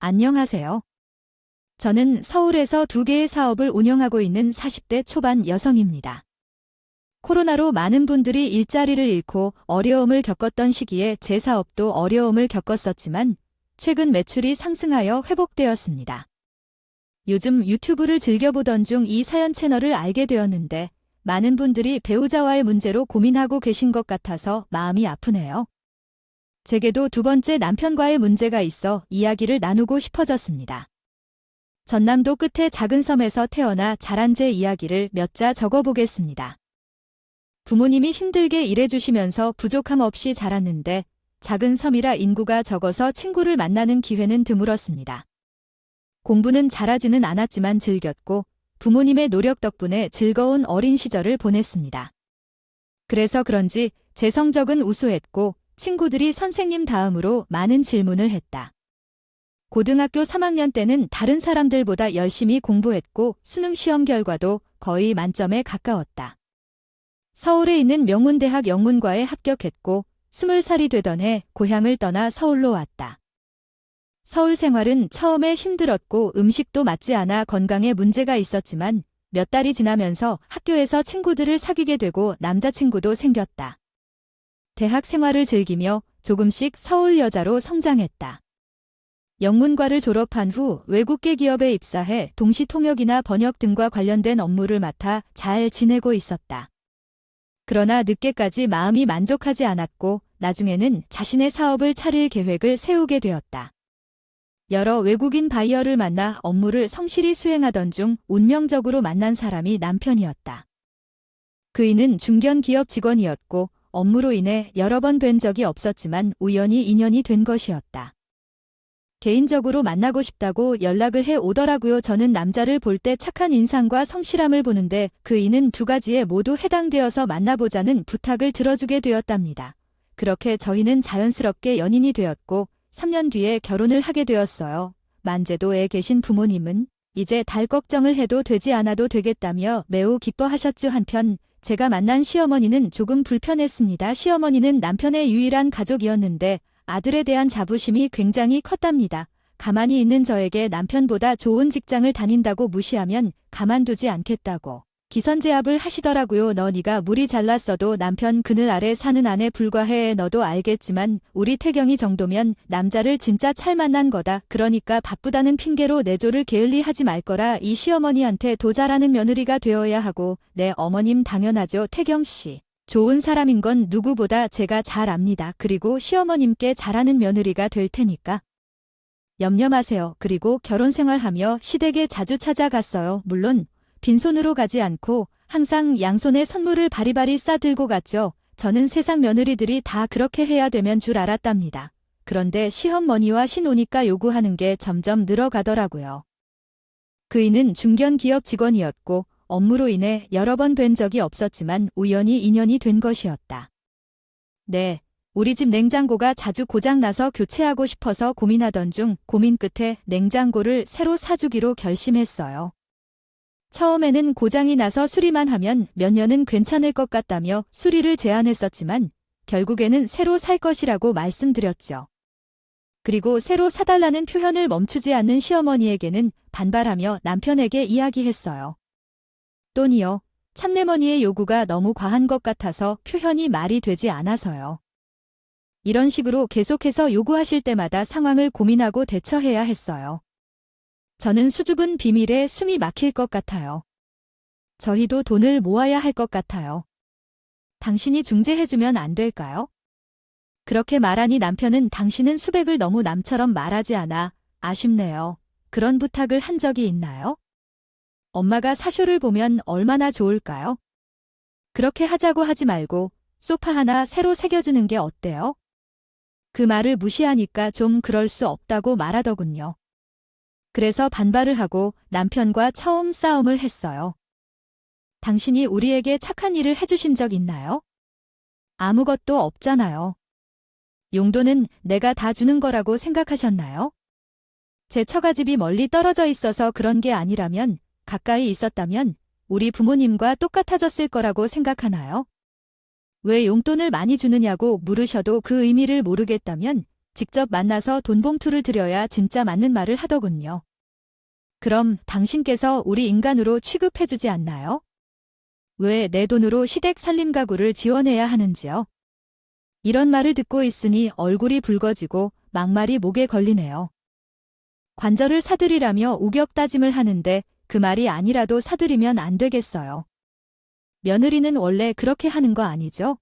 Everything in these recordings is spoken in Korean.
안녕하세요. 저는 서울에서 2개의 사업을 운영하고 있는 40대 초반 여성입니다. 코로나로 많은 분들이 일자리를 잃고 어려움을 겪었던 시기에 제 사업도 어려움을 겪었었지만 최근 매출이 상승하여 회복되었습니다. 요즘 유튜브를 즐겨보던 중 이 사연 채널을 알게 되었는데 많은 분들이 배우자와의 문제로 고민하고 계신 것 같아서 마음이 아프네요. 제게도 2번째 남편과의 문제가 있어 이야기를 나누고 싶어졌습니다. 전남도 끝에 작은 섬에서 태어나 자란 제 이야기를 몇 자 적어보겠습니다. 부모님이 힘들게 일해주시면서 부족함 없이 자랐는데 작은 섬이라 인구가 적어서 친구를 만나는 기회는 드물었습니다. 공부는 잘하지는 않았지만 즐겼고 부모님의 노력 덕분에 즐거운 어린 시절을 보냈습니다. 그래서 그런지 제 성적은 우수했고 친구들이 선생님 다음으로 많은 질문을 했다. 고등학교 3학년 때는 다른 사람들보다 열심히 공부했고 수능 시험 결과도 거의 만점에 가까웠다. 서울에 있는 명문대학 영문과에 합격했고 20살이 되던 해 고향을 떠나 서울로 왔다. 서울 생활은 처음에 힘들었고 음식도 맞지 않아 건강에 문제가 있었지만 몇 달이 지나면서 학교에서 친구들을 사귀게 되고 남자친구도 생겼다. 대학 생활을 즐기며 조금씩 서울 여자로 성장했다. 영문과를 졸업한 후 외국계 기업에 입사해 동시통역이나 번역 등과 관련된 업무를 맡아 잘 지내고 있었다. 그러나 늦게까지 마음이 만족하지 않았고 나중에는 자신의 사업을 차릴 계획을 세우게 되었다. 여러 외국인 바이어를 만나 업무를 성실히 수행하던 중 운명적으로 만난 사람이 남편이었다. 그이는 중견 기업 직원이었고 업무로 인해 여러 번 뵌 적이 없었지만 우연히 인연이 된 것이었다. 개인적으로 만나고 싶다고 연락을 해 오더라고요. 저는 남자를 볼 때 착한 인상과 성실함을 보는데 그이는 2가지에 모두 해당되어서 만나보자는 부탁을 들어주게 되었답니다. 그렇게 저희는 자연스럽게 연인이 되었고 3년 뒤에 결혼을 하게 되었어요. 만제도에 계신 부모님은 이제 달 걱정을 해도 되지 않아도 되겠다며 매우 기뻐하셨죠. 한편 제가 만난 시어머니는 조금 불편했습니다. 시어머니는 남편의 유일한 가족이었는데 아들에 대한 자부심이 굉장히 컸답니다. 가만히 있는 저에게 남편보다 좋은 직장을 다닌다고 무시하면 가만두지 않겠다고 기선제압을 하시더라고요. 네가 물이 잘났어도 남편 그늘 아래 사는 아내 불과해. 너도 알겠지만 우리 태경이 정도면 남자를 진짜 잘 만난 거다. 그러니까 바쁘다는 핑계로 내조를 게을리하지 말거라. 이 시어머니한테 도 잘하는 며느리가 되어야 하고. 네 어머님 당연하죠. 태경씨. 좋은 사람인 건 누구보다 제가 잘 압니다. 그리고 시어머님께 잘하는 며느리가 될 테니까. 염려 마세요. 그리고 결혼 생활하며 시댁에 자주 찾아갔어요. 물론 빈손으로 가지 않고 항상 양손에 선물을 바리바리 싸들고 갔죠. 저는 세상 며느리들이 다 그렇게 해야 되면 줄 알았답니다. 그런데 시어머니와 신오니까 요구하는 게 점점 늘어가더라고요. 그이는 중견 기업 직원이었고 업무로 인해 여러 번 뵌 적이 없었지만 우연히 인연이 된 것이었다. 네, 우리 집 냉장고가 자주 고장나서 교체하고 싶어서 고민하던 중 고민 끝에 냉장고를 새로 사주기로 결심했어요. 처음에는 고장이 나서 수리만 하면 몇 년은 괜찮을 것 같다며 수리를 제안했었지만 결국에는 새로 살 것이라고 말씀드렸죠. 그리고 새로 사달라는 표현을 멈추지 않는 시어머니에게는 반발하며 남편에게 이야기했어요. 또니요, 참내머니의 요구가 너무 과한 것 같아서 표현이 말이 되지 않아서요. 이런 식으로 계속해서 요구하실 때마다 상황을 고민하고 대처해야 했어요. 저는 수줍은 비밀에 숨이 막힐 것 같아요. 저희도 돈을 모아야 할 것 같아요. 당신이 중재해주면 안 될까요? 그렇게 말하니 남편은 당신은 수백을 너무 남처럼 말하지 않아 아쉽네요. 그런 부탁을 한 적이 있나요? 엄마가 사쇼를 보면 얼마나 좋을까요? 그렇게 하자고 하지 말고 소파 하나 새로 새겨주는 게 어때요? 그 말을 무시하니까 좀 그럴 수 없다고 말하더군요. 그래서 반발을 하고 남편과 처음 싸움을 했어요. 당신이 우리에게 착한 일을 해주신 적 있나요? 아무것도 없잖아요. 용돈은 내가 다 주는 거라고 생각하셨나요? 제 처가집이 멀리 떨어져 있어서 그런 게 아니라면 가까이 있었다면 우리 부모님과 똑같아졌을 거라고 생각하나요? 왜 용돈을 많이 주느냐고 물으셔도 그 의미를 모르겠다면 직접 만나서 돈 봉투를 드려야 진짜 맞는 말을 하더군요. 그럼 당신께서 우리 인간으로 취급해주지 않나요? 왜 내 돈으로 시댁 살림 가구를 지원해야 하는지요? 이런 말을 듣고 있으니 얼굴이 붉어지고 막말이 목에 걸리네요. 관절을 사드리라며 우격다짐을 하는데 그 말이 아니라도 사드리면 안 되겠어요. 며느리는 원래 그렇게 하는 거 아니죠?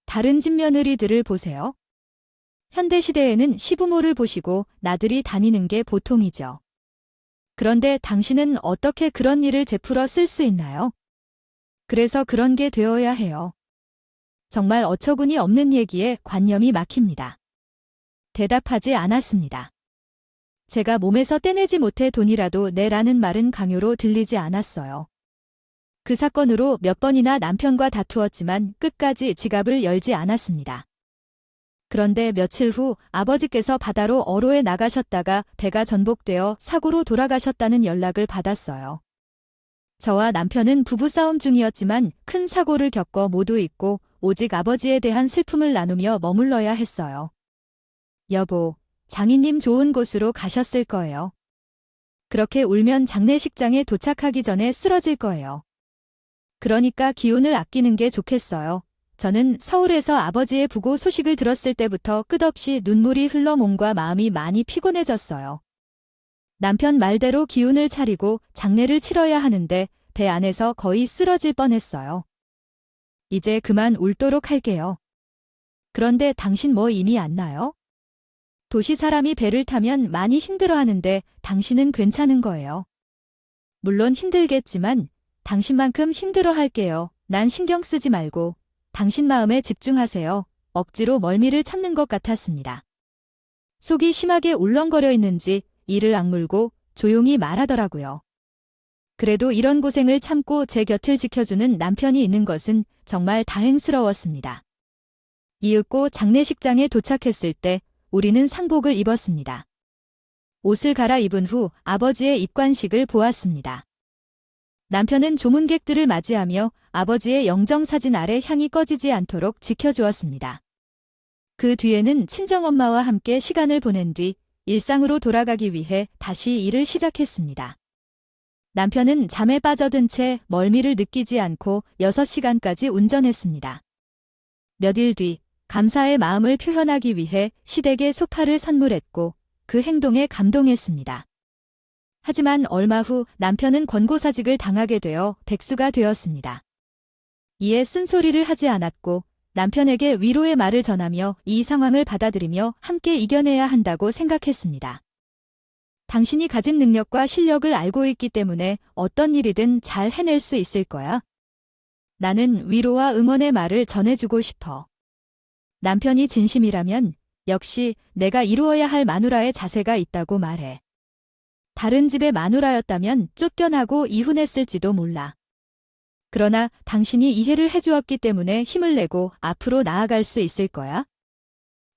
다른 집 며느리들을 보세요. 현대시대에는 시부모를 보시고 나들이 다니는 게 보통이죠. 그런데 당신은 어떻게 그런 일을 베풀어 쓸 수 있나요? 그래서 그런 게 되어야 해요. 정말 어처구니 없는 얘기에 관념이 막힙니다. 대답하지 않았습니다. 제가 몸에서 떼내지 못해 돈이라도 내라는 말은 강요로 들리지 않았어요. 그 사건으로 몇 번이나 남편과 다투었지만 끝까지 지갑을 열지 않았습니다. 그런데 며칠 후 아버지께서 바다로 어로에 나가셨다가 배가 전복되어 사고로 돌아가셨다는 연락을 받았어요. 저와 남편은 부부싸움 중이었지만 큰 사고를 겪어 모두 잊고 오직 아버지에 대한 슬픔을 나누며 머물러야 했어요. 여보, 장인님 좋은 곳으로 가셨을 거예요. 그렇게 울면 장례식장에 도착하기 전에 쓰러질 거예요. 그러니까 기운을 아끼는 게 좋겠어요. 저는 서울에서 아버지의 부고 소식을 들었을 때부터 끝없이 눈물이 흘러 몸과 마음이 많이 피곤해졌어요. 남편 말대로 기운을 차리고 장례를 치러야 하는데 배 안에서 거의 쓰러질 뻔했어요. 이제 그만 울도록 할게요. 그런데 당신 뭐 이미 안 나요? 도시 사람이 배를 타면 많이 힘들어하는데 당신은 괜찮은 거예요. 물론 힘들겠지만 당신만큼 힘들어할게요. 난 신경 쓰지 말고 당신 마음에 집중하세요. 억지로 멀미를 참는 것 같았습니다. 속이 심하게 울렁거려 있는지 이를 악물고 조용히 말하더라고요. 그래도 이런 고생을 참고 제 곁을 지켜주는 남편이 있는 것은 정말 다행스러웠습니다. 이윽고 장례식장에 도착했을 때 우리는 상복을 입었습니다. 옷을 갈아입은 후 아버지의 입관식을 보았습니다. 남편은 조문객들을 맞이하며 아버지의 영정사진 아래 향이 꺼지지 않도록 지켜주었습니다. 그 뒤에는 친정엄마와 함께 시간을 보낸 뒤 일상으로 돌아가기 위해 다시 일을 시작했습니다. 남편은 잠에 빠져든 채 멀미를 느끼지 않고 6시간까지 운전했습니다. 몇 일 뒤 감사의 마음을 표현하기 위해 시댁에 소파를 선물했고 그 행동에 감동했습니다. 하지만 얼마 후 남편은 권고사직을 당하게 되어 백수가 되었습니다. 이에 쓴소리를 하지 않았고 남편에게 위로의 말을 전하며 이 상황을 받아들이며 함께 이겨내야 한다고 생각했습니다. 당신이 가진 능력과 실력을 알고 있기 때문에 어떤 일이든 잘 해낼 수 있을 거야. 나는 위로와 응원의 말을 전해주고 싶어. 남편이 진심이라면 역시 내가 이루어야 할 마누라의 자세가 있다고 말해. 다른 집의 마누라였다면 쫓겨나고 이혼했을지도 몰라. 그러나 당신이 이해를 해주었기 때문에 힘을 내고 앞으로 나아갈 수 있을 거야.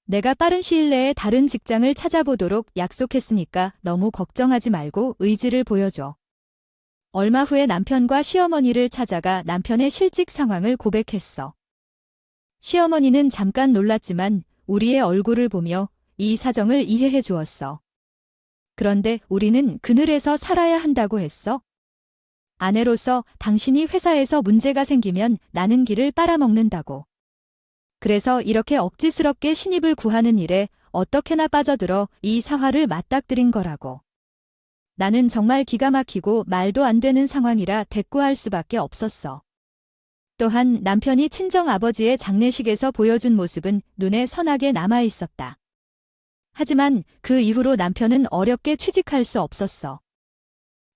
내가 빠른 시일 내에 다른 직장을 찾아보도록 약속했으니까 너무 걱정하지 말고 의지를 보여줘. 얼마 후에 남편과 시어머니를 찾아가 남편의 실직 상황을 고백했어. 시어머니는 잠깐 놀랐지만 우리의 얼굴을 보며 이 사정을 이해해 주었어. 그런데 우리는 그늘에서 살아야 한다고 했어. 아내로서 당신이 회사에서 문제가 생기면 나는 길을 빨아먹는다고. 그래서 이렇게 억지스럽게 신입을 구하는 일에 어떻게나 빠져들어 이 사활을 맞닥뜨린 거라고. 나는 정말 기가 막히고 말도 안 되는 상황이라 대꾸할 수밖에 없었어. 또한 남편이 친정아버지의 장례식에서 보여준 모습은 눈에 선하게 남아 있었다. 하지만 그 이후로 남편은 어렵게 취직할 수 없었어.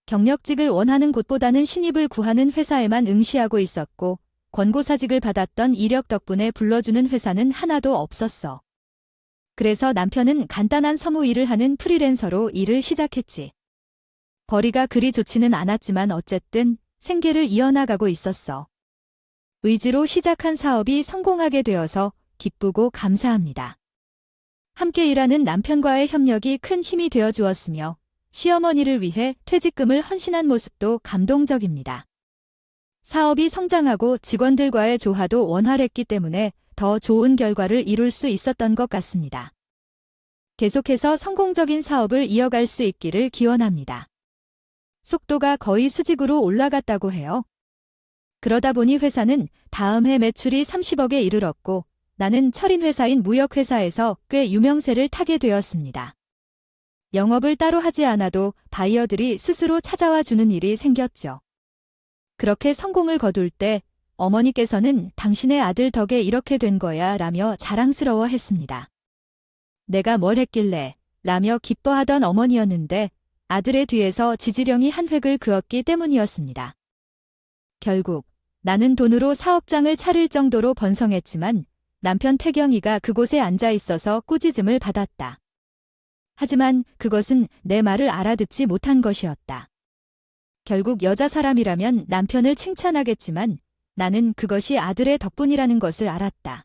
경력직을 원하는 곳보다는 신입을 구하는 회사에만 응시하고 있었고 권고사직을 받았던 이력 덕분에 불러주는 회사는 하나도 없었어. 그래서 남편은 간단한 서무 일을 하는 프리랜서로 일을 시작했지. 벌이가 그리 좋지는 않았지만 어쨌든 생계를 이어나가고 있었어. 의지로 시작한 사업이 성공하게 되어서 기쁘고 감사합니다. 함께 일하는 남편과의 협력이 큰 힘이 되어 주었으며 시어머니를 위해 퇴직금을 헌신한 모습도 감동적입니다. 사업이 성장하고 직원들과의 조화도 원활했기 때문에 더 좋은 결과를 이룰 수 있었던 것 같습니다. 계속해서 성공적인 사업을 이어갈 수 있기를 기원합니다. 속도가 거의 수직으로 올라갔다고 해요. 그러다 보니 회사는 다음 해 매출이 30억에 이르렀고 나는 철인회사인 무역회사에서 꽤 유명세를 타게 되었습니다. 영업을 따로 하지 않아도 바이어들이 스스로 찾아와 주는 일이 생겼죠. 그렇게 성공을 거둘 때 어머니께서는 당신의 아들 덕에 이렇게 된 거야 라며 자랑스러워 했습니다. 내가 뭘 했길래 라며 기뻐하던 어머니였는데 아들의 뒤에서 지지령이 한 획을 그었기 때문이었습니다. 결국 나는 돈으로 사업장을 차릴 정도로 번성했지만 남편 태경이가 그곳에 앉아 있어서 꾸짖음을 받았다. 하지만 그것은 내 말을 알아듣지 못한 것이었다. 결국 여자 사람이라면 남편을 칭찬하겠지만 나는 그것이 아들의 덕분이라는 것을 알았다.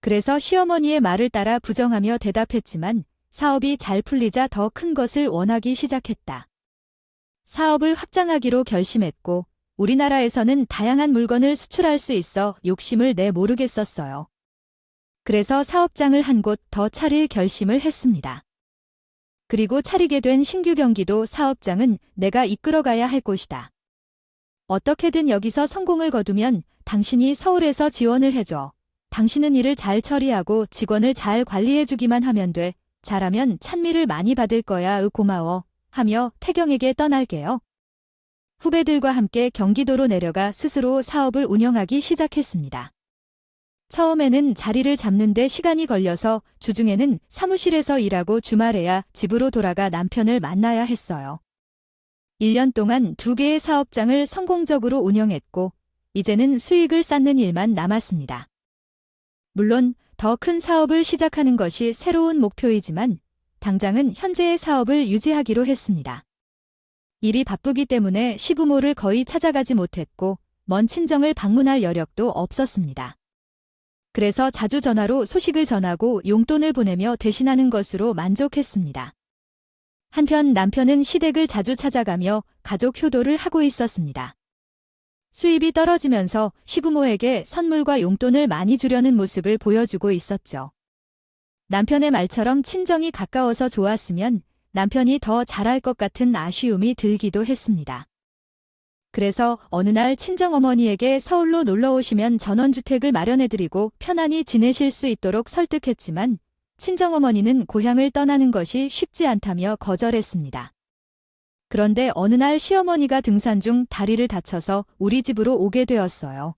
그래서 시어머니의 말을 따라 부정하며 대답했지만 사업이 잘 풀리자 더 큰 것을 원하기 시작했다. 사업을 확장하기로 결심했고 우리나라에서는 다양한 물건을 수출할 수 있어 욕심을 내 모르겠었어요. 그래서 사업장을 한 곳 더 차릴 결심을 했습니다. 그리고 차리게 된 신규 경기도 사업장은 내가 이끌어가야 할 곳이다. 어떻게든 여기서 성공을 거두면 당신이 서울에서 지원을 해줘. 당신은 일을 잘 처리하고 직원을 잘 관리해주기만 하면 돼. 잘하면 찬미를 많이 받을 거야. 고마워. 하며 태경에게 떠날게요. 후배들과 함께 경기도로 내려가 스스로 사업을 운영하기 시작했습니다. 처음에는 자리를 잡는 데 시간이 걸려서 주중에는 사무실에서 일하고 주말에야 집으로 돌아가 남편을 만나야 했어요. 1년 동안 2개의 사업장을 성공적으로 운영했고 이제는 수익을 쌓는 일만 남았습니다. 물론 더 큰 사업을 시작하는 것이 새로운 목표이지만 당장은 현재의 사업을 유지하기로 했습니다. 일이 바쁘기 때문에 시부모를 거의 찾아가지 못했고 먼 친정을 방문할 여력도 없었습니다. 그래서 자주 전화로 소식을 전하고 용돈을 보내며 대신하는 것으로 만족했습니다. 한편 남편은 시댁을 자주 찾아가며 가족 효도를 하고 있었습니다. 수입이 떨어지면서 시부모에게 선물과 용돈을 많이 주려는 모습을 보여주고 있었죠. 남편의 말처럼 친정이 가까워서 좋았으면 남편이 더 잘할 것 같은 아쉬움이 들기도 했습니다. 그래서 어느 날 친정어머니에게 서울로 놀러 오시면 전원주택을 마련해드리고 편안히 지내실 수 있도록 설득했지만 친정어머니는 고향을 떠나는 것이 쉽지 않다며 거절했습니다. 그런데 어느 날 시어머니가 등산 중 다리를 다쳐서 우리 집으로 오게 되었어요.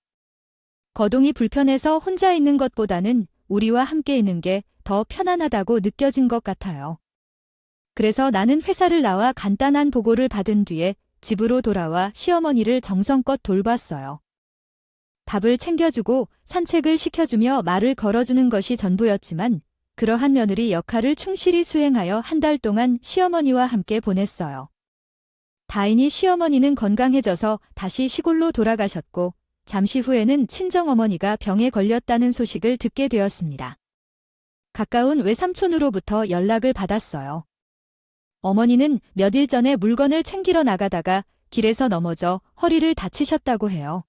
거동이 불편해서 혼자 있는 것보다는 우리와 함께 있는 게 더 편안하다고 느껴진 것 같아요. 그래서 나는 회사를 나와 간단한 보고를 받은 뒤에 집으로 돌아와 시어머니를 정성껏 돌봤어요. 밥을 챙겨주고 산책을 시켜주며 말을 걸어주는 것이 전부였지만 그러한 며느리 역할을 충실히 수행하여 한 달 동안 시어머니와 함께 보냈어요. 다행히 시어머니는 건강해져서 다시 시골로 돌아가셨고 잠시 후에는 친정어머니가 병에 걸렸다는 소식을 듣게 되었습니다. 가까운 외삼촌으로부터 연락을 받았어요. 어머니는 며칠 전에 물건을 챙기러 나가다가 길에서 넘어져 허리를 다치셨다고 해요.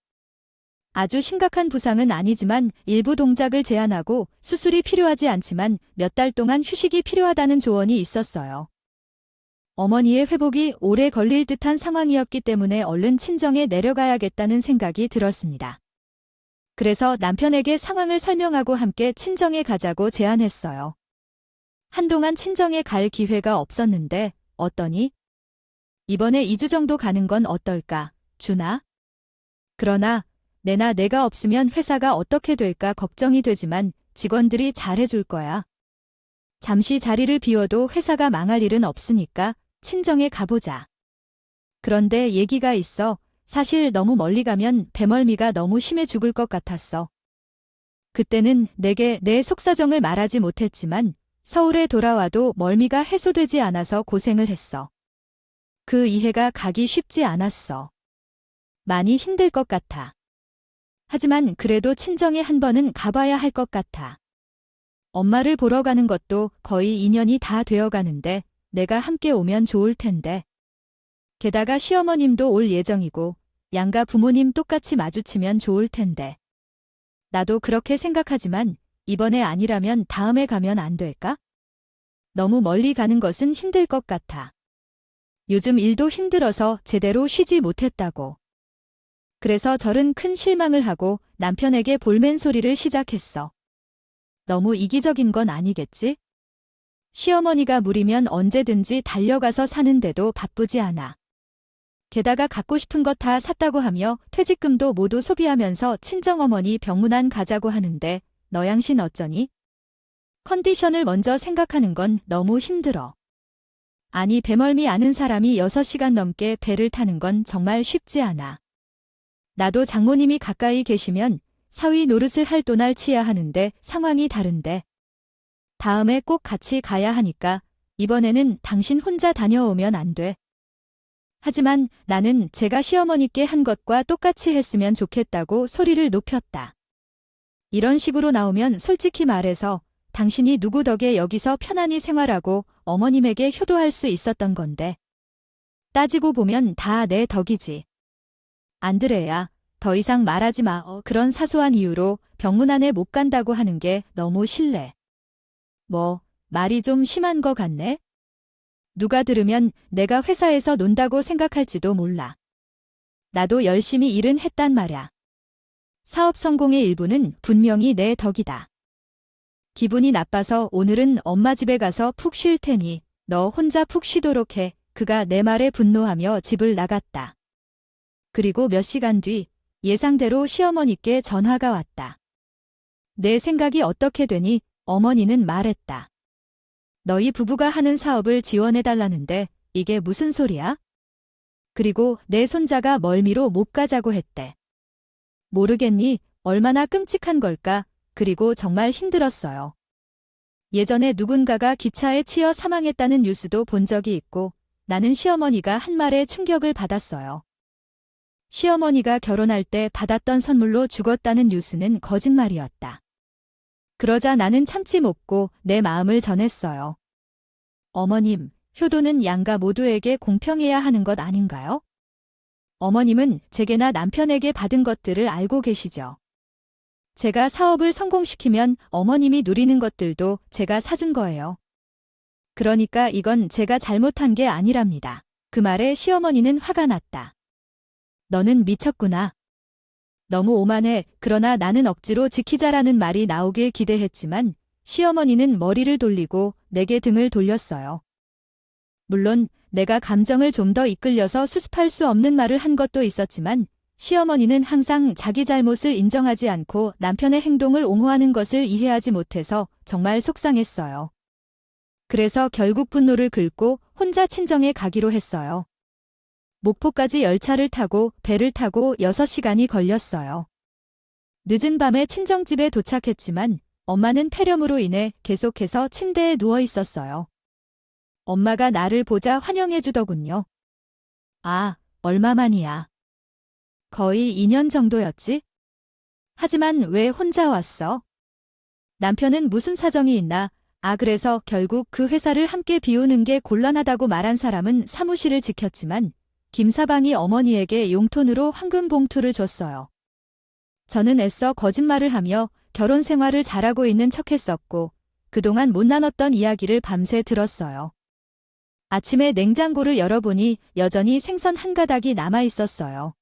아주 심각한 부상은 아니지만 일부 동작을 제한하고 수술이 필요하지 않지만 몇 달 동안 휴식이 필요하다는 조언이 있었어요. 어머니의 회복이 오래 걸릴 듯한 상황이었기 때문에 얼른 친정에 내려가야겠다는 생각이 들었습니다. 그래서 남편에게 상황을 설명하고 함께 친정에 가자고 제안했어요. 한동안 친정에 갈 기회가 없었는데 어떠니? 이번에 2주 정도 가는 건 어떨까, 준아? 그러나 내가 없으면 회사가 어떻게 될까 걱정이 되지만 직원들이 잘해줄 거야. 잠시 자리를 비워도 회사가 망할 일은 없으니까 친정에 가보자. 그런데 얘기가 있어. 사실 너무 멀리 가면 배멀미가 너무 심해 죽을 것 같았어. 그때는 내게 내 속사정을 말하지 못했지만 서울에 돌아와도 멀미가 해소되지 않아서 고생을 했어. 그 이해가 가기 쉽지 않았어. 많이 힘들 것 같아. 하지만 그래도 친정에 한 번은 가봐야 할 것 같아. 엄마를 보러 가는 것도 거의 2년이 다 되어 가는데 내가 함께 오면 좋을 텐데. 게다가 시어머님도 올 예정이고 양가 부모님 똑같이 마주치면 좋을 텐데. 나도 그렇게 생각하지만 이번에 아니라면 다음에 가면 안 될까? 너무 멀리 가는 것은 힘들 것 같아. 요즘 일도 힘들어서 제대로 쉬지 못했다고. 그래서 절은 큰 실망을 하고 남편에게 볼멘 소리를 시작했어. 너무 이기적인 건 아니겠지? 시어머니가 무리면 언제든지 달려가서 사는데도 바쁘지 않아. 게다가 갖고 싶은 것 다 샀다고 하며 퇴직금도 모두 소비하면서 친정어머니 병문안 가자고 하는데 너 양신 어쩌니? 컨디션을 먼저 생각하는 건 너무 힘들어. 아니 배멀미 아는 사람이 6시간 넘게 배를 타는 건 정말 쉽지 않아. 나도 장모님이 가까이 계시면 사위 노릇을 할 도날 치야 하는데 상황이 다른데. 다음에 꼭 같이 가야 하니까 이번에는 당신 혼자 다녀오면 안 돼. 하지만 나는 제가 시어머니께 한 것과 똑같이 했으면 좋겠다고 소리를 높였다. 이런 식으로 나오면 솔직히 말해서 당신이 누구 덕에 여기서 편안히 생활하고 어머님에게 효도할 수 있었던 건데. 따지고 보면 다 내 덕이지. 안드레야, 더 이상 말하지 마. 그런 사소한 이유로 병문안에 못 간다고 하는 게 너무 실례. 뭐, 말이 좀 심한 거 같네? 누가 들으면 내가 회사에서 논다고 생각할지도 몰라. 나도 열심히 일은 했단 말야. 사업 성공의 일부는 분명히 내 덕이다. 기분이 나빠서 오늘은 엄마 집에 가서 푹 쉴 테니 너 혼자 푹 쉬도록 해. 그가 내 말에 분노하며 집을 나갔다. 그리고 몇 시간 뒤 예상대로 시어머니께 전화가 왔다. 내 생각이 어떻게 되니? 어머니는 말했다. 너희 부부가 하는 사업을 지원해달라는데 이게 무슨 소리야? 그리고 내 손자가 멀미로 못 가자고 했대. 모르겠니? 얼마나 끔찍한 걸까? 그리고 정말 힘들었어요. 예전에 누군가가 기차에 치여 사망했다는 뉴스도 본 적이 있고 나는 시어머니가 한 말에 충격을 받았어요. 시어머니가 결혼할 때 받았던 선물로 죽었다는 뉴스는 거짓말이었다. 그러자 나는 참지 못고 내 마음을 전했어요. 어머님, 효도는 양가 모두에게 공평해야 하는 것 아닌가요? 어머님은 제게나 남편에게 받은 것들을 알고 계시죠. 제가 사업을 성공시키면 어머님이 누리는 것들도 제가 사준 거예요. 그러니까 이건 제가 잘못한 게 아니랍니다. 그 말에 시어머니는 화가 났다. 너는 미쳤구나. 너무 오만해. 그러나 나는 억지로 지키자라는 말이 나오길 기대했지만 시어머니는 머리를 돌리고 내게 등을 돌렸어요. 물론 내가 감정을 좀 더 이끌려서 수습할 수 없는 말을 한 것도 있었지만 시어머니는 항상 자기 잘못을 인정하지 않고 남편의 행동을 옹호하는 것을 이해하지 못해서 정말 속상했어요. 그래서 결국 분노를 긁고 혼자 친정에 가기로 했어요. 목포까지 열차를 타고 배를 타고 6시간이 걸렸어요. 늦은 밤에 친정집에 도착했지만 엄마는 폐렴으로 인해 계속해서 침대에 누워 있었어요. 엄마가 나를 보자 환영해 주더군요. 아, 얼마만이야. 거의 2년 정도였지? 하지만 왜 혼자 왔어? 남편은 무슨 사정이 있나? 그래서 결국 그 회사를 함께 비우는 게 곤란하다고 말한 사람은 사무실을 지켰지만 김사방이 어머니에게 용돈으로 황금 봉투를 줬어요. 저는 애써 거짓말을 하며 결혼 생활을 잘하고 있는 척했었고 그동안 못 나눴던 이야기를 밤새 들었어요. 아침에 냉장고를 열어보니 여전히 생선 한 가닥이 남아 있었어요.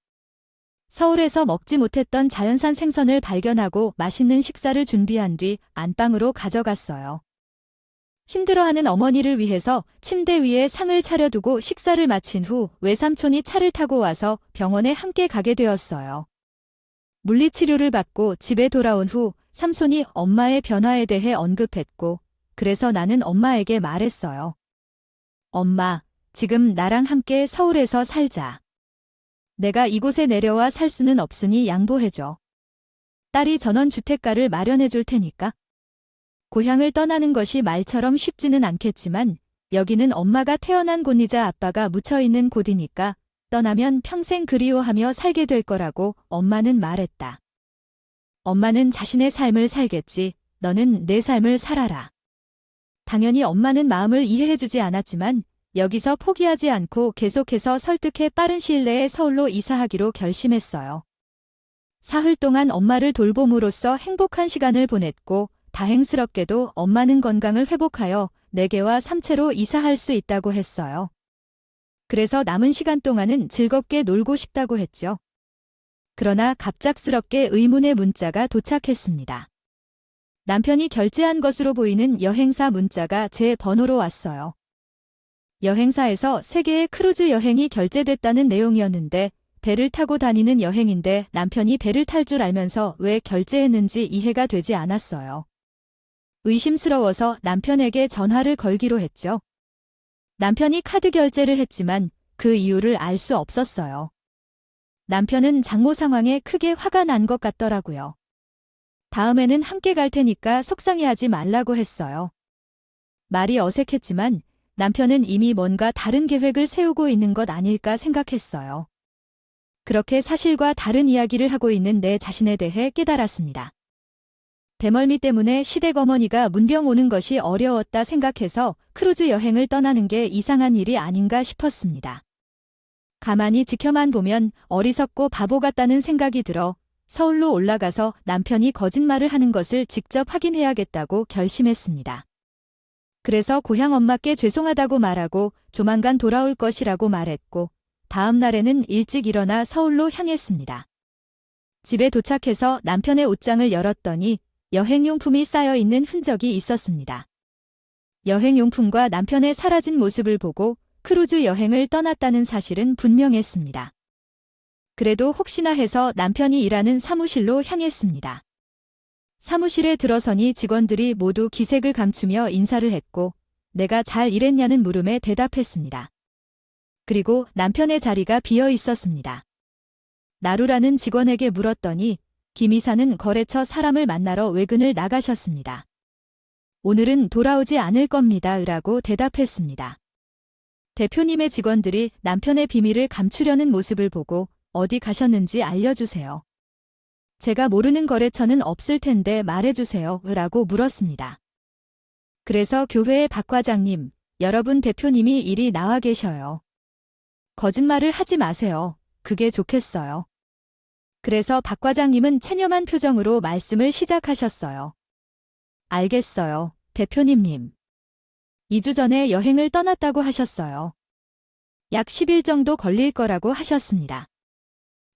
서울에서 먹지 못했던 자연산 생선을 발견하고 맛있는 식사를 준비한 뒤 안방으로 가져갔어요. 힘들어하는 어머니를 위해서 침대 위에 상을 차려두고 식사를 마친 후 외삼촌이 차를 타고 와서 병원에 함께 가게 되었어요. 물리치료를 받고 집에 돌아온 후 삼손이 엄마의 변화에 대해 언급했고 그래서 나는 엄마에게 말했어요. 엄마, 지금 나랑 함께 서울에서 살자. 내가 이곳에 내려와 살 수는 없으니 양보해줘. 딸이 전원주택가를 마련해 줄 테니까. 고향을 떠나는 것이 말처럼 쉽지는 않겠지만 여기는 엄마가 태어난 곳이자 아빠가 묻혀있는 곳이니까 떠나면 평생 그리워하며 살게 될 거라고 엄마는 말했다. 엄마는 자신의 삶을 살겠지. 너는 내 삶을 살아라. 당연히 엄마는 마음을 이해해주지 않았지만 여기서 포기하지 않고 계속해서 설득해 빠른 시일 내에 서울로 이사하기로 결심했어요. 사흘 동안 엄마를 돌봄으로써 행복한 시간을 보냈고 다행스럽게도 엄마는 건강을 회복하여 4개와 3채로 이사할 수 있다고 했어요. 그래서 남은 시간 동안은 즐겁게 놀고 싶다고 했죠. 그러나 갑작스럽게 의문의 문자가 도착했습니다. 남편이 결제한 것으로 보이는 여행사 문자가 제 번호로 왔어요. 여행사에서 세계의 크루즈 여행이 결제됐다는 내용이었는데 배를 타고 다니는 여행인데 남편이 배를 탈 줄 알면서 왜 결제했는지 이해가 되지 않았어요. 의심스러워서 남편에게 전화를 걸기로 했죠. 남편이 카드 결제를 했지만 그 이유를 알 수 없었어요. 남편은 장모 상황에 크게 화가 난 것 같더라고요. 다음에는 함께 갈 테니까 속상해하지 말라고 했어요. 말이 어색했지만 남편은 이미 뭔가 다른 계획을 세우고 있는 것 아닐까 생각했어요. 그렇게 사실과 다른 이야기를 하고 있는 내 자신에 대해 깨달았습니다. 배멀미 때문에 시댁 어머니가 문병 오는 것이 어려웠다 생각해서 크루즈 여행을 떠나는 게 이상한 일이 아닌가 싶었습니다. 가만히 지켜만 보면 어리석고 바보 같다는 생각이 들어 서울로 올라가서 남편이 거짓말을 하는 것을 직접 확인해야겠다고 결심했습니다. 그래서 고향 엄마께 죄송하다고 말하고 조만간 돌아올 것이라고 말했고 다음 날에는 일찍 일어나 서울로 향했습니다. 집에 도착해서 남편의 옷장을 열었더니 여행용품이 쌓여 있는 흔적이 있었습니다. 여행용품과 남편의 사라진 모습을 보고 크루즈 여행을 떠났다는 사실은 분명했습니다. 그래도 혹시나 해서 남편이 일하는 사무실로 향했습니다. 사무실에 들어서니 직원들이 모두 기색을 감추며 인사를 했고 내가 잘 일했냐는 물음에 대답했습니다. 그리고 남편의 자리가 비어 있었습니다. 나루라는 직원에게 물었더니 김 이사는 거래처 사람을 만나러 외근을 나가셨습니다. 오늘은 돌아오지 않을 겁니다. 라고 대답했습니다. 대표님의 직원들이 남편의 비밀을 감추려는 모습을 보고 어디 가셨는지 알려주세요. 제가 모르는 거래처는 없을 텐데 말해주세요. 라고 물었습니다. 그래서 교회의 박 과장님, 여러분 대표님이 이리 나와 계셔요. 거짓말을 하지 마세요. 그게 좋겠어요. 그래서 박 과장님은 체념한 표정으로 말씀을 시작하셨어요. 알겠어요, 대표님님. 2주 전에 여행을 떠났다고 하셨어요. 약 10일 정도 걸릴 거라고 하셨습니다.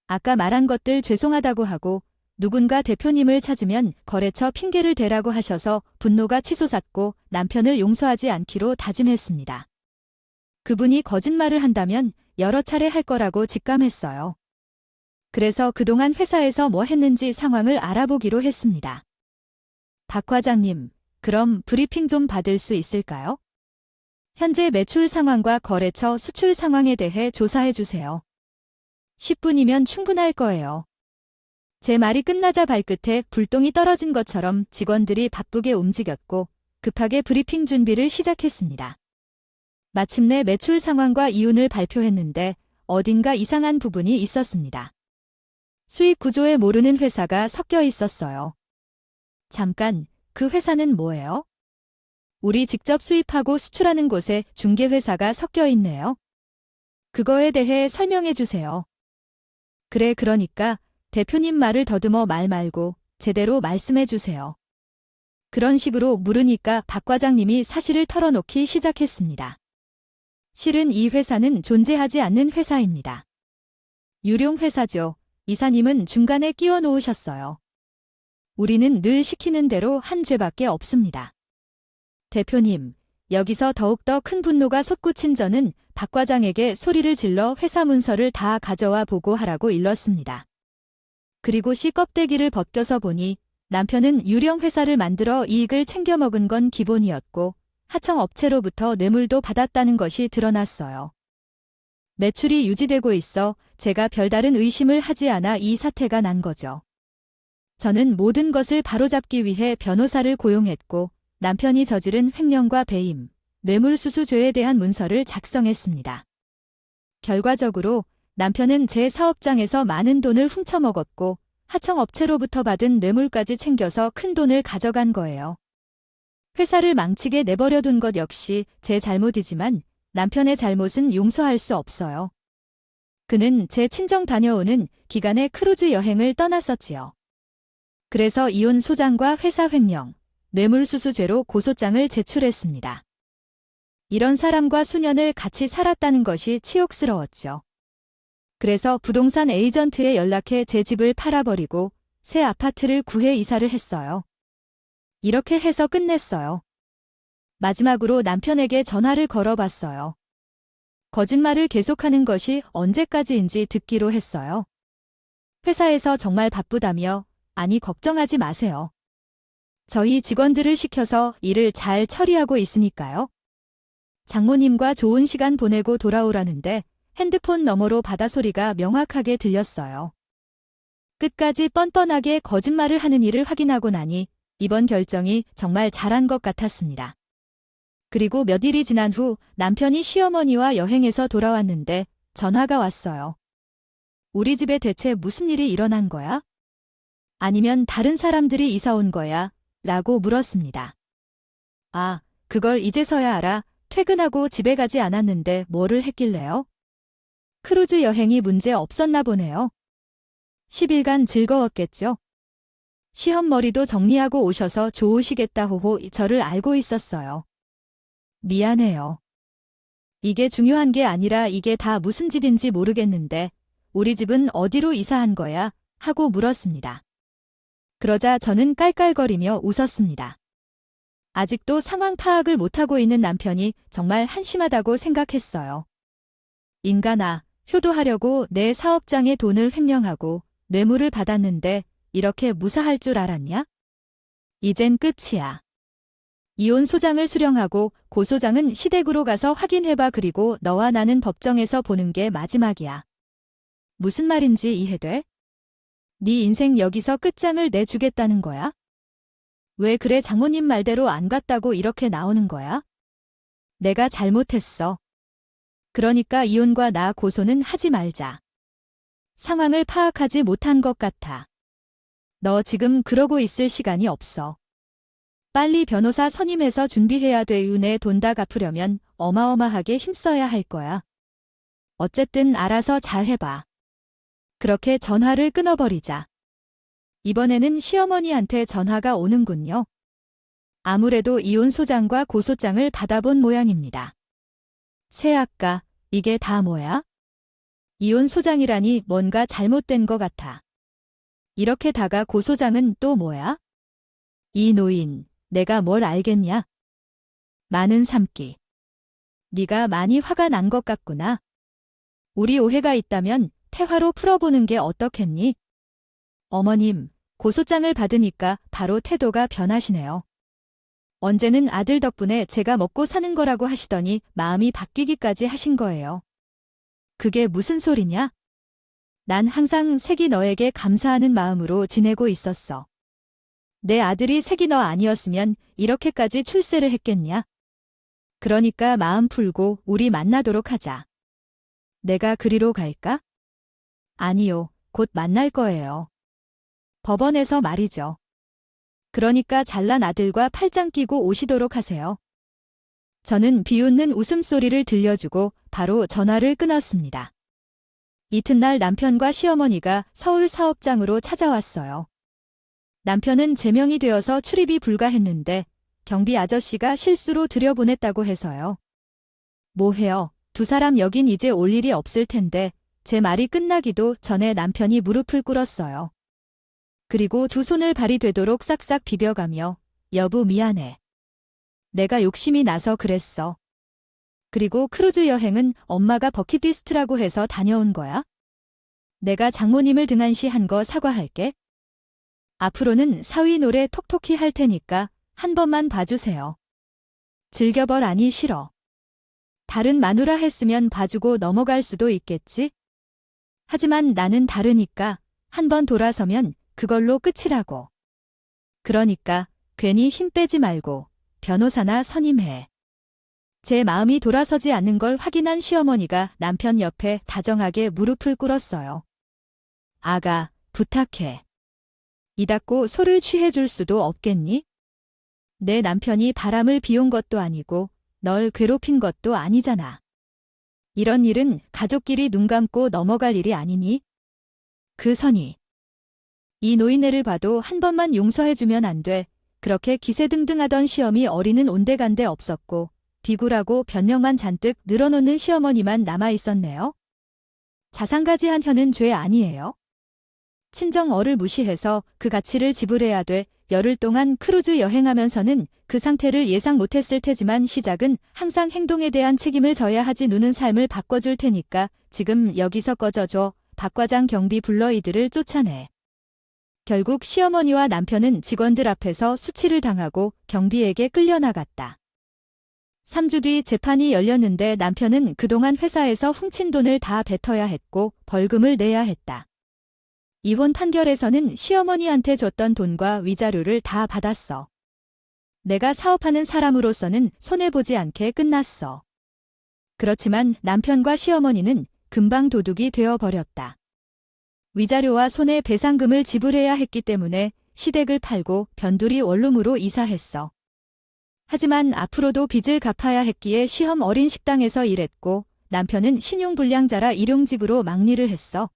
아까 말한 것들 죄송하다고 하고 누군가 대표님을 찾으면 거래처 핑계를 대라고 하셔서 분노가 치솟았고 남편을 용서하지 않기로 다짐했습니다. 그분이 거짓말을 한다면 여러 차례 할 거라고 직감했어요. 그래서 그동안 회사에서 뭐 했는지 상황을 알아보기로 했습니다. 박 과장님, 그럼 브리핑 좀 받을 수 있을까요? 현재 매출 상황과 거래처 수출 상황에 대해 조사해 주세요. 10분이면 충분할 거예요. 제 말이 끝나자 발끝에 불똥이 떨어진 것처럼 직원들이 바쁘게 움직였고 급하게 브리핑 준비를 시작했습니다. 마침내 매출 상황과 이윤을 발표했는데 어딘가 이상한 부분이 있었습니다. 수익 구조에 모르는 회사가 섞여 있었어요. 잠깐, 그 회사는 뭐예요? 우리 직접 수입하고 수출하는 곳에 중개회사가 섞여 있네요. 그거에 대해 설명해 주세요. 그래, 그러니까 대표님 말을 더듬어 말 말고 제대로 말씀해 주세요. 그런 식으로 물으니까 박 과장님이 사실을 털어놓기 시작했습니다. 실은 이 회사는 존재하지 않는 회사입니다. 유령 회사죠. 이사님은 중간에 끼워 놓으셨어요. 우리는 늘 시키는 대로 한 죄밖에 없습니다. 대표님, 여기서 더욱더 큰 분노가 솟구친 저는 박 과장에게 소리를 질러 회사 문서를 다 가져와 보고하라고 일렀습니다. 그리고 씨 껍데기를 벗겨서 보니 남편은 유령 회사를 만들어 이익을 챙겨 먹은 건 기본이었고 하청 업체로부터 뇌물도 받았다는 것이 드러났어요. 매출이 유지되고 있어 제가 별다른 의심을 하지 않아 이 사태가 난 거죠. 저는 모든 것을 바로잡기 위해 변호사를 고용했고 남편이 저지른 횡령과 배임, 뇌물수수죄에 대한 문서를 작성했습니다. 결과적으로 남편은 제 사업장에서 많은 돈을 훔쳐먹었고 하청업체로부터 받은 뇌물까지 챙겨서 큰 돈을 가져간 거예요. 회사를 망치게 내버려둔 것 역시 제 잘못이지만 남편의 잘못은 용서할 수 없어요. 그는 제 친정 다녀오는 기간에 크루즈 여행을 떠났었지요. 그래서 이혼 소장과 회사 횡령, 뇌물수수죄로 고소장을 제출했습니다. 이런 사람과 수년을 같이 살았다는 것이 치욕스러웠죠. 그래서 부동산 에이전트에 연락해 제 집을 팔아버리고 새 아파트를 구해 이사를 했어요. 이렇게 해서 끝냈어요. 마지막으로 남편에게 전화를 걸어봤어요. 거짓말을 계속하는 것이 언제까지인지 듣기로 했어요. 회사에서 정말 바쁘다며, 아니 걱정하지 마세요. 저희 직원들을 시켜서 일을 잘 처리하고 있으니까요. 장모님과 좋은 시간 보내고 돌아오라는데 핸드폰 너머로 바다소리가 명확하게 들렸어요. 끝까지 뻔뻔하게 거짓말을 하는 일을 확인하고 나니 이번 결정이 정말 잘한 것 같았습니다. 그리고 몇 일이 지난 후 남편이 시어머니와 여행해서 돌아왔는데 전화가 왔어요. 우리 집에 대체 무슨 일이 일어난 거야? 아니면 다른 사람들이 이사 온 거야? 라고 물었습니다. 아, 그걸 이제서야 알아. 퇴근하고 집에 가지 않았는데 뭐를 했길래요? 크루즈 여행이 문제 없었나 보네요. 10일간 즐거웠겠죠? 시험머리도 정리하고 오셔서 좋으시겠다 호호 저를 알고 있었어요. 미안해요. 이게 중요한 게 아니라 이게 다 무슨 짓인지 모르겠는데 우리 집은 어디로 이사한 거야? 하고 물었습니다. 그러자 저는 깔깔거리며 웃었습니다. 아직도 상황 파악을 못하고 있는 남편이 정말 한심하다고 생각했어요. 인간아, 효도하려고 내 사업장의 돈을 횡령하고 뇌물을 받았는데 이렇게 무사할 줄 알았냐? 이젠 끝이야. 이혼 소장을 수령하고 고소장은 시댁으로 가서 확인해봐. 그리고 너와 나는 법정에서 보는 게 마지막이야. 무슨 말인지 이해돼? 네 인생 여기서 끝장을 내주겠다는 거야? 왜 그래 장모님 말대로 안 갔다고 이렇게 나오는 거야? 내가 잘못했어. 그러니까 이혼과 나 고소는 하지 말자. 상황을 파악하지 못한 것 같아. 너 지금 그러고 있을 시간이 없어. 빨리 변호사 선임해서 준비해야 돼. 내 돈 다 갚으려면 어마어마하게 힘써야 할 거야. 어쨌든 알아서 잘 해봐. 그렇게 전화를 끊어버리자. 이번에는 시어머니한테 전화가 오는군요. 아무래도 이혼 소장과 고소장을 받아본 모양입니다. 새아까, 이게 다 뭐야? 이혼 소장이라니 뭔가 잘못된 것 같아. 이렇게 다가 고소장은 또 뭐야? 이 노인, 내가 뭘 알겠냐? 많은 삼기. 네가 많이 화가 난 것 같구나. 우리 오해가 있다면 태화로 풀어보는 게 어떻겠니? 어머님, 고소장을 받으니까 바로 태도가 변하시네요. 언제는 아들 덕분에 제가 먹고 사는 거라고 하시더니 마음이 바뀌기까지 하신 거예요. 그게 무슨 소리냐? 난 항상 색이 너에게 감사하는 마음으로 지내고 있었어. 내 아들이 색이 너 아니었으면 이렇게까지 출세를 했겠냐? 그러니까 마음 풀고 우리 만나도록 하자. 내가 그리로 갈까? 아니요, 곧 만날 거예요. 법원에서 말이죠. 그러니까 잘난 아들과 팔짱 끼고 오시도록 하세요. 저는 비웃는 웃음소리를 들려주고 바로 전화를 끊었습니다. 이튿날 남편과 시어머니가 서울 사업장으로 찾아왔어요. 남편은 제명이 되어서 출입이 불가했는데 경비 아저씨가 실수로 들여보냈다고 해서요. 뭐해요? 두 사람 여긴 이제 올 일이 없을 텐데 제 말이 끝나기도 전에 남편이 무릎을 꿇었어요. 그리고 두 손을 발이 되도록 싹싹 비벼가며 여보 미안해. 내가 욕심이 나서 그랬어. 그리고 크루즈 여행은 엄마가 버킷리스트라고 해서 다녀온 거야? 내가 장모님을 등한시한 거 사과할게. 앞으로는 사위 노래 톡톡히 할 테니까 한 번만 봐주세요. 즐겨버라니 싫어. 다른 마누라 했으면 봐주고 넘어갈 수도 있겠지? 하지만 나는 다르니까 한 번 돌아서면 그걸로 끝이라고. 그러니까 괜히 힘 빼지 말고 변호사나 선임해. 제 마음이 돌아서지 않는 걸 확인한 시어머니가 남편 옆에 다정하게 무릎을 꿇었어요. 아가, 부탁해. 이닦고 소를 취해줄 수도 없겠니? 내 남편이 바람을 피운 것도 아니고 널 괴롭힌 것도 아니잖아. 이런 일은 가족끼리 눈 감고 넘어갈 일이 아니니? 그 선이. 이 노인네를 봐도 한 번만 용서해주면 안 돼. 그렇게 기세등등하던 시험이 어리는 온데간데 없었고 비굴하고 변명만 잔뜩 늘어놓는 시어머니만 남아있었네요. 자산가지한 혀는 죄 아니에요. 친정어를 무시해서 그 가치를 지불해야 돼 열흘 동안 크루즈 여행하면서는 그 상태를 예상 못했을 테지만 시작은 항상 행동에 대한 책임을 져야 하지 누는 삶을 바꿔줄 테니까 지금 여기서 꺼져줘. 박 과장 경비 불러 이들을 쫓아내. 결국 시어머니와 남편은 직원들 앞에서 수치를 당하고 경비에게 끌려나갔다. 3주 뒤 재판이 열렸는데 남편은 그동안 회사에서 훔친 돈을 다 뱉어야 했고 벌금을 내야 했다. 이혼 판결에서는 시어머니한테 줬던 돈과 위자료를 다 받았어. 내가 사업하는 사람으로서는 손해보지 않게 끝났어. 그렇지만 남편과 시어머니는 금방 도둑이 되어버렸다. 위자료와 손해배상금을 지불해야 했기 때문에 시댁을 팔고 변두리 원룸으로 이사했어. 하지만 앞으로도 빚을 갚아야 했기에 시험 어린 식당에서 일했고 남편은 신용불량자라 일용직으로 막리를 했어.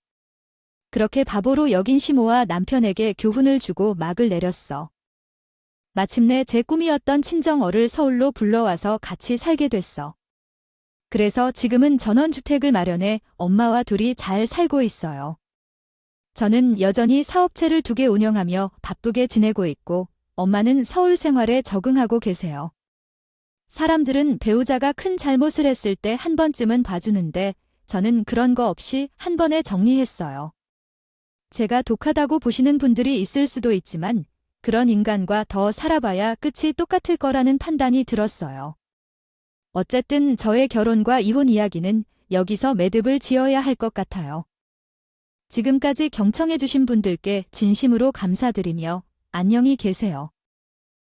그렇게 바보로 여긴 시모와 남편에게 교훈을 주고 막을 내렸어. 마침내 제 꿈이었던 친정어를 서울로 불러와서 같이 살게 됐어. 그래서 지금은 전원주택을 마련해 엄마와 둘이 잘 살고 있어요. 저는 여전히 사업체를 2개 운영하며 바쁘게 지내고 있고 엄마는 서울 생활에 적응하고 계세요. 사람들은 배우자가 큰 잘못을 했을 때 한 번쯤은 봐주는데 저는 그런 거 없이 한 번에 정리했어요. 제가 독하다고 보시는 분들이 있을 수도 있지만 그런 인간과 더 살아봐야 끝이 똑같을 거라는 판단이 들었어요. 어쨌든 저의 결혼과 이혼 이야기는 여기서 매듭을 지어야 할 것 같아요. 지금까지 경청해주신 분들께 진심으로 감사드리며 안녕히 계세요.